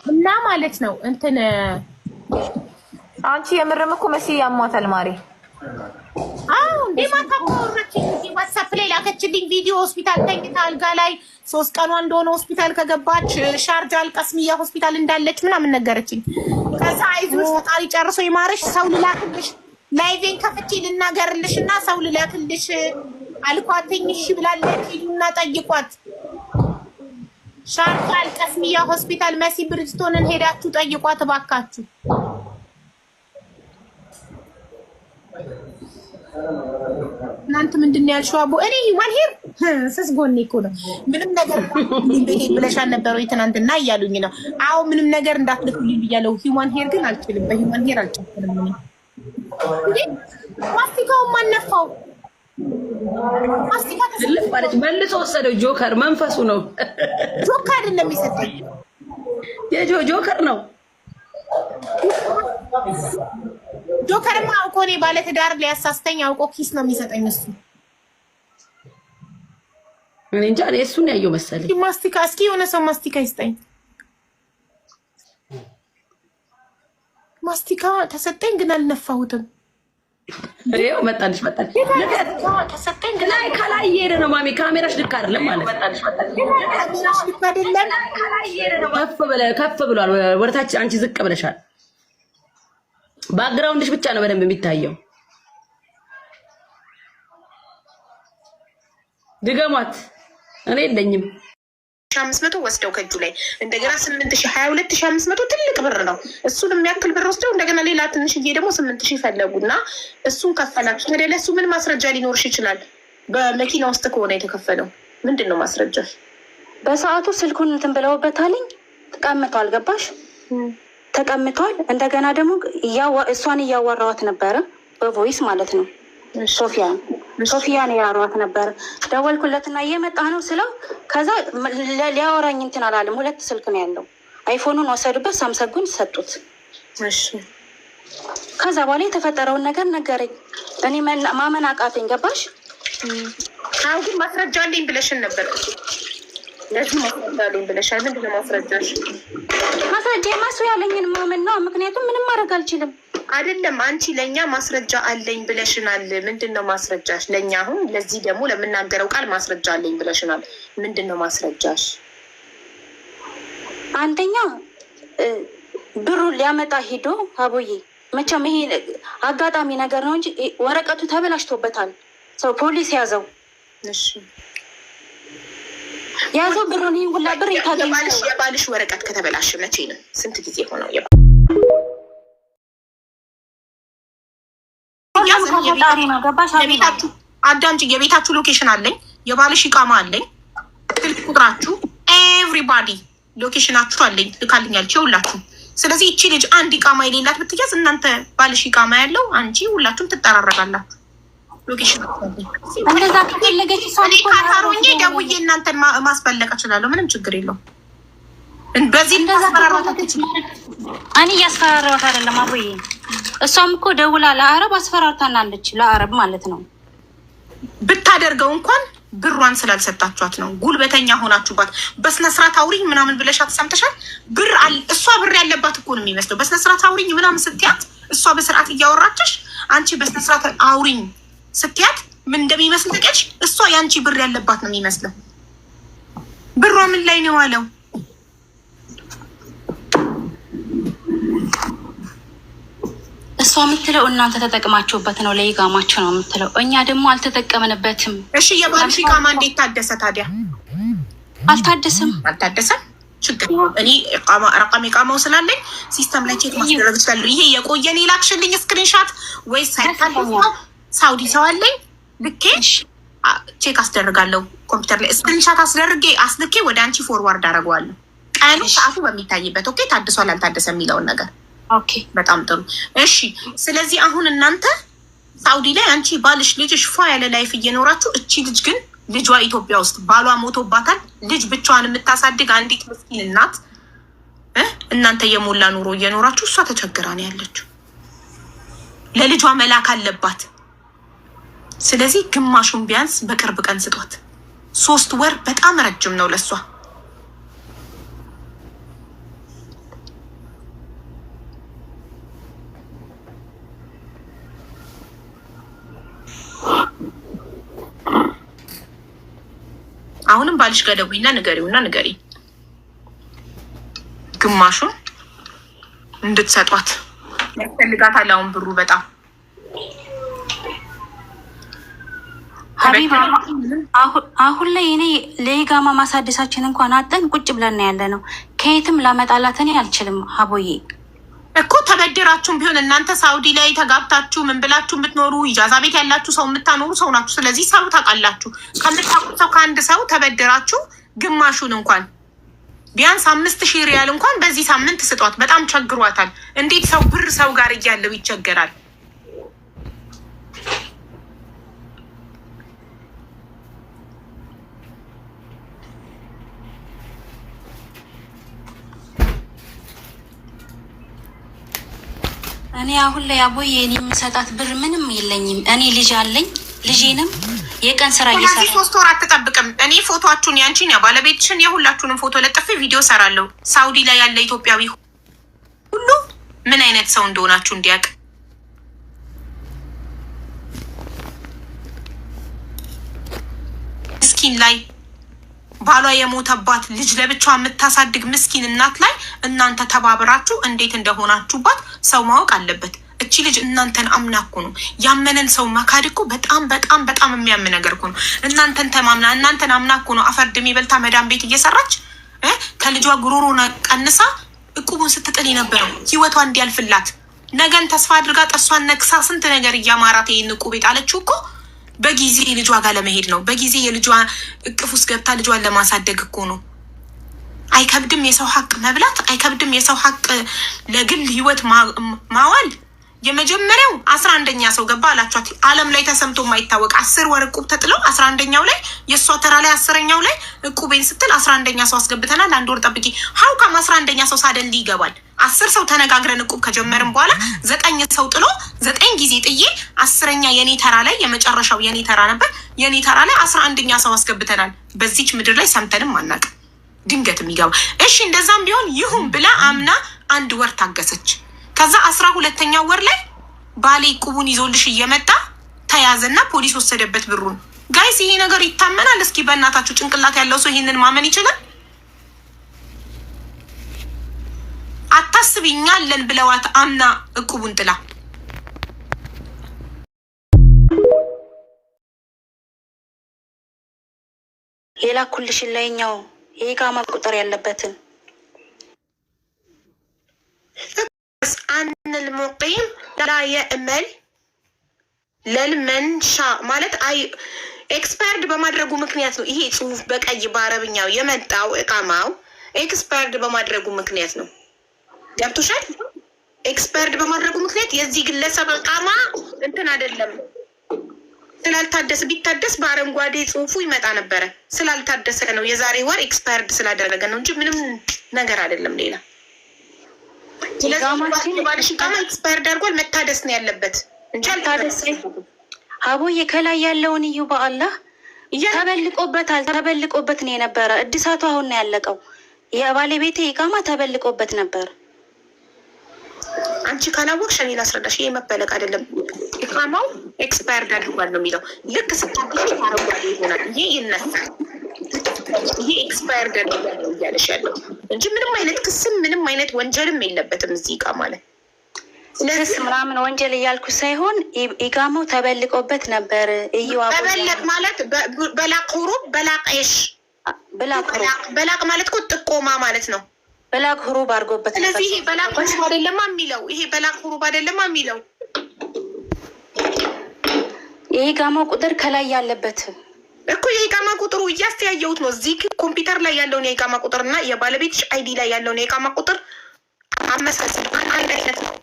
እና ማለት ነው እንትን አንቺ የምርም እኮ መሲ ያሟታል ማሪ። አዎ እንዴ ማታ ኮረችኝ ዋትስአፕ ላይ ላከችልኝ ቪዲዮ ሆስፒታል ተኝታ አልጋ ላይ 3 ቀኗ እንደሆነ ሆስፒታል ከገባች ሻርጃ አልቀስሚያ ሆስፒታል እንዳለች ምናምን ነገረችኝ። ከዛ አይዞሽ ፈጣሪ ጨርሶ ይማርሽ ሰው ልላክልሽ ላይቬን ከፍቼ ልናገርልሽና ሰው ልላክልሽ አልኳትኝ። እሺ ብላለች። ሂዱና ጠይቋት ሻርጃ አልቀስሚያ ሆስፒታል መሲ ብሪጅስቶንን ሄዳችሁ ጠይቋት እባካችሁ። እናንተ ምንድን ነው ያልሽው? አቦ እኔ ዋን ሄር ስስ ጎኔ እኮ ነው ምንም ነገር ብለሻል ነበር ወይ ትናንትና እያሉኝ ነው። አዎ ምንም ነገር እንዳትልኩልኝ ብያለሁ። ሂዋን ሄር ግን አልችልም። በሂዋን ሄር አልጨፍርም። እንዴ ማስቲካው ማነፋው ማስቲካ ተሰልፍ ማለት መልሶ ወሰደው። ጆከር መንፈሱ ነው። ጆከር አይደለም የሚሰጠኝ ጆከር ነው። ጆከርማ አውቆ እኔ ባለትዳር ሊያሳስተኝ አውቆ ኪስ ነው የሚሰጠኝ እሱ። እኔ እንጃ እኔ እሱን ያየው መሰለኝ። ማስቲካ እስኪ የሆነ ሰው ማስቲካ ይስጠኝ። ማስቲካ ተሰጠኝ ግን አልነፋሁትም። ሬው መጣልሽ ተሰጠኝ ግን ላይ ከላይ እየሄደ ነው። ማሚ ካሜራሽ ልክ አይደለም ማለት ካሜራሽ ልክ አይደለም። ከፍ ብሏል። ወደታች አንቺ ዝቅ ብለሻል። ባክግራውንድሽ ብቻ ነው በደንብ የሚታየው። ድገሟት። እኔ የለኝም 500 ወስደው ከእጁ ላይ እንደገና 822500 ትልቅ ብር ነው። እሱን የሚያክል ብር ወስደው እንደገና ሌላ ትንሽዬ ደግሞ 8000 ፈለጉና እሱን ከፈላችሁ። ታዲያ ለሱ ምን ማስረጃ ሊኖርሽ ይችላል? በመኪና ውስጥ ከሆነ የተከፈለው ምንድን ነው ማስረጃሽ? በሰዓቱ ስልኩን እንትን ብለውበታልኝ ተቀምጧል። ገባሽ? ተቀምጧል። እንደገና ደግሞ እሷን እያወራኋት ነበረ በቮይስ ማለት ነው። ሶፊያን ያወራኋት ነበረ። ደወልኩለትና እየመጣ ነው ስለው ከዛ ሊያወራኝ እንትን አላለም። 2 ስልክ ነው ያለው። አይፎኑን ወሰዱበት፣ ሳምሰንጉን ሰጡት። እሺ ከዛ በኋላ የተፈጠረውን ነገር ነገረኝ። እኔ ማመን አቃተኝ። ገባሽ? አዎ ግን ማስረጃ አለኝ ብለሽን ነበር። ለዚህ ማስረጃ አለኝ ብለሻል። ምንድን ነው ማስረጃሽ? ማስረጃ ማሱ ያለኝን ማመን ነው። ምክንያቱም ምንም ማድረግ አልችልም። አይደለም አንቺ ለኛ ማስረጃ አለኝ ብለሽናል። ምንድነው ማስረጃሽ? ለኛ አሁን ለዚህ ደግሞ ለምናገረው ቃል ማስረጃ አለኝ ብለሽናል። ምንድነው ማስረጃሽ? አንደኛ ብሩን ሊያመጣ ሄዶ አቦዬ መቼም ይሄ አጋጣሚ ነገር ነው እንጂ ወረቀቱ ተበላሽቶበታል። ሰው ፖሊስ ያዘው። እሺ ያዘው ብሩን። ይሄን ሁላ ብር የታገኘው የባልሽ ወረቀት ከተበላሸ መቼ ነው? ስንት ጊዜ ሆነው? አዳምጪ። የቤታችሁ ሎኬሽን አለኝ፣ የባልሽ ኢቃማ አለኝ፣ ስልክ ቁጥራችሁ ኤቭሪባዲ ሎኬሽናችሁ አለኝ፣ ልካልኛለች የሁላችሁ። ስለዚህ እቺ ልጅ አንድ ኢቃማ የሌላት ብትያዝ እናንተ ባልሽ ኢቃማ ያለው አንቺ ሁላችሁም ትጠራረጋላችሁ። ሎኬሽን እንደዛ ከፈለገች እኔ ካታሮኜ ደውዬ እናንተን ማስፈለቅ እችላለሁ። ምንም ችግር የለውም። በዚህ እኔ እያስፈራራሁት አይደለም አቦዬ። እሷም እኮ ደውላ ለአረብ አስፈራርታናለች። ለአረብ ማለት ነው። ብታደርገው እንኳን ብሯን ስላልሰጣችኋት ነው። ጉልበተኛ ሆናችሁባት። በስነስርዓት አውሪኝ ምናምን ብለሻት ሰምተሻል። እሷ ብር ያለባት እኮ ነው የሚመስለው። በስነስርዓት አውሪኝ ምናምን ስትያት እሷ በስርዓት እያወራችሽ አንቺ በስነስርዓት አውሪኝ ስትያት ምን እንደሚመስል ታውቂያለሽ? እሷ ያንቺ ብር ያለባት ነው የሚመስለው። ብሯ ምን ላይ ነው አለው? እሷ የምትለው እናንተ ተጠቅማችሁበት ነው ለኢቃማችሁ ነው የምትለው። እኛ ደግሞ አልተጠቀምንበትም። እሺ የባልሽ ኢቃማ እንዴት ታደሰ ታዲያ? አልታደሰም። ችግር እኔ ረቃም ኢቃማው ስላለኝ ሲስተም ላይ ቼክ ማስደረግ ይችላል። ይሄ የቆየን የላክሽልኝ ስክሪንሻት ወይስ ሳውዲ ሰው አለኝ ልኬ ቼክ አስደርጋለሁ። ኮምፒውተር ላይ ስክሪንሻት አስልኬ ወደ አንቺ ፎርዋርድ አደርገዋለሁ። ቀኑ ሰዓቱ በሚታይበት ኦኬ፣ ታድሷል አልታደሰ የሚለውን ነገር ኦኬ። በጣም ጥሩ እሺ። ስለዚህ አሁን እናንተ ሳውዲ ላይ አንቺ ባልሽ ልጅሽ ፏ ያለ ላይፍ እየኖራችሁ፣ እቺ ልጅ ግን ልጇ ኢትዮጵያ ውስጥ ባሏ ሞቶባታል። ልጅ ብቻዋን የምታሳድግ አንዲት ምስኪን እናት፣ እናንተ የሞላ ኑሮ እየኖራችሁ እሷ ተቸግራ ነው ያለችው። ለልጇ መላክ አለባት። ስለዚህ ግማሹን ቢያንስ በቅርብ ቀን ስጧት። 3 ወር በጣም ረጅም ነው ለሷ። አሁንም ባልሽ ጋር ደውይና ንገሪ ግማሹን እንድትሰጧት ያስፈልጋታል። አሁን ብሩ በጣም ሀቢባ አሁን ላይ እኔ ለኢቃማ ማሳደሳችን እንኳን አጠን ቁጭ ብለን ያለ ነው። ከየትም ላመጣላት እኔ አልችልም። ሀቦዬ እኮ ተበድራችሁም ቢሆን እናንተ ሳውዲ ላይ ተጋብታችሁ ምን ብላችሁ የምትኖሩ ኢጃዛ ቤት ያላችሁ ሰው የምታኖሩ ሰው ናችሁ። ስለዚህ ሰው ታውቃላችሁ። ከምታውቁት ሰው ከአንድ ሰው ተበድራችሁ ግማሹን እንኳን ቢያንስ 5000 ሪያል እንኳን በዚህ ሳምንት ስጧት። በጣም ቸግሯታል። እንዴት ሰው ብር ሰው ጋር እያለው ይቸገራል? እኔ አሁን ላይ አቦዬ እኔ የምሰጣት ብር ምንም የለኝም። እኔ ልጅ አለኝ። ልጄንም የቀን ስራ እየሰራ 3 ወር አትጠብቅም። እኔ ፎቶአችሁን ያንቺን ባለቤትሽን የሁላችሁንም ፎቶ ለጥፌ ቪዲዮ ሰራለሁ። ሳውዲ ላይ ያለ ኢትዮጵያዊ ሁሉ ምን አይነት ሰው እንደሆናችሁ እንዲያውቅ። ምስኪን ላይ ባሏ የሞተባት ልጅ ለብቻዋ የምታሳድግ ምስኪን እናት ላይ እናንተ ተባብራችሁ እንዴት እንደሆናችሁባት ሰው ማወቅ አለበት። እቺ ልጅ እናንተን አምና እኮ ነው። ያመነን ሰው መካድ እኮ በጣም በጣም በጣም የሚያም ነገር እኮ ነው። እናንተን ተማምና እናንተን አምና እኮ ነው አፈርድሜ በልታ መዳም ቤት እየሰራች ከልጇ ጉሮሮና ቀንሳ እቁቡን ስትጥል የነበረው ህይወቷ እንዲያልፍላት ነገን ተስፋ አድርጋ ጥርሷን ነክሳ ስንት ነገር እያማራት ይህን እቁብ የጣለችው እኮ በጊዜ ልጇ ጋር ለመሄድ ነው። በጊዜ የልጇ እቅፍ ውስጥ ገብታ ልጇን ለማሳደግ እኮ ነው። አይከብድም የሰው ሀቅ መብላት? አይከብድም የሰው ሀቅ ለግል ህይወት ማዋል? የመጀመሪያው 11ኛ ሰው ገባ አላችኋት። ዓለም ላይ ተሰምቶ የማይታወቅ 10 ወር እቁብ ተጥለው 11ኛው ላይ የእሷ ተራ ላይ 10ኛው ላይ እቁቤን ስትል 11ኛ ሰው አስገብተናል። 1 ወር ጠብቂ። ሀውካም 11ኛ ሰው ሳደንድ ይገባል። 10 ሰው ተነጋግረን እቁብ ከጀመርን በኋላ 9 ሰው ጥሎ 9 ጊዜ ጥዬ 10ኛ የኔ ተራ ላይ የመጨረሻው የኔ ተራ ነበር። የኔ ተራ ላይ 11ኛ ሰው አስገብተናል። በዚች ምድር ላይ ሰምተንም አናውቅም። ድንገት የሚገባ እሺ፣ እንደዛም ቢሆን ይሁን ብላ አምና 1 ወር ታገሰች። ከዛ 12ኛው ወር ላይ ባሌ ቁቡን ይዞልሽ እየመጣ ተያዘና ፖሊስ ወሰደበት ብሩን። ጋይስ ይሄ ነገር ይታመናል? እስኪ በእናታችሁ ጭንቅላት ያለው ሰው ይሄንን ማመን ይችላል? አታስቢኛለን ብለዋት አምና እቁቡን ጥላ ሌላ ኩልሽን ላይኛው የኢቃማ ቁጥር ያለበትን አን ልሙቂም ላ የእመል ለልመንሻ ማለት አይ ኤክስፐርድ በማድረጉ ምክንያት ነው። ይሄ ጽሁፍ በቀይ በአረብኛው የመጣው እቃማው ኤክስፐርድ በማድረጉ ምክንያት ነው። ገብቶሻል? ኤክስፐርድ በማድረጉ ምክንያት የዚህ ግለሰብ እቃማ እንትን አይደለም። ስላልታደሰ ቢታደስ በአረንጓዴ ጽሁፉ ይመጣ ነበረ። ስላልታደሰ ነው የዛሬ ወር ኤክስፐርድ ስላደረገ ነው እንጂ ምንም ነገር አይደለም ሌላ። ባልሽ እቃማ ኤክስፐርድ አድርጓል። መታደስ ነው ያለበት እንጂ አልታደሰ። አቦዬ ከላይ ያለውን እዩ። በአላህ ተበልቆበታል። ተበልቆበት ነው የነበረ። እድሳቱ አሁን ነው ያለቀው። የባለቤቴ እቃማ ተበልቆበት ነበር። አንቺ ካላወቅሽ እኔ ላስረዳሽ። ይሄ መበለቅ አይደለም። ኢቃማው ኤክስፓየርድ አድርጓል ነው የሚለው። ልክ ስታድሽ አረንጓዴ ይሆናል። ይሄ ይነሳል። ይሄ ኤክስፓየርድ አድርጓል ነው እያለሽ ያለው እንጂ ምንም አይነት ክስም ምንም አይነት ወንጀልም የለበትም እዚህ ኢቃማ ላይ። ክስ ምናምን ወንጀል እያልኩ ሳይሆን ኢቃማው ተበልቆበት ነበር። ተበለቅ ማለት በላቅ ሁሩብ በላቅሽ በላቅ ማለት እኮ ጥቆማ ማለት ነው። በላቅ ሁሩብ አድርጎበት። ስለዚህ ይሄ በላቅ ሁሩብ አይደለማ የሚለው። ይሄ በላቅ ሁሩብ አይደለማ የሚለው። የኢቃማው ቁጥር ከላይ ያለበት እኮ የኢቃማ ቁጥሩ እያስተያየሁት ነው። እዚህ ኮምፒውተር ላይ ያለውን የኢቃማ ቁጥር እና የባለቤትሽ አይዲ ላይ ያለውን የኢቃማ ቁጥር አመሳሰል አንድ አይነት ነው።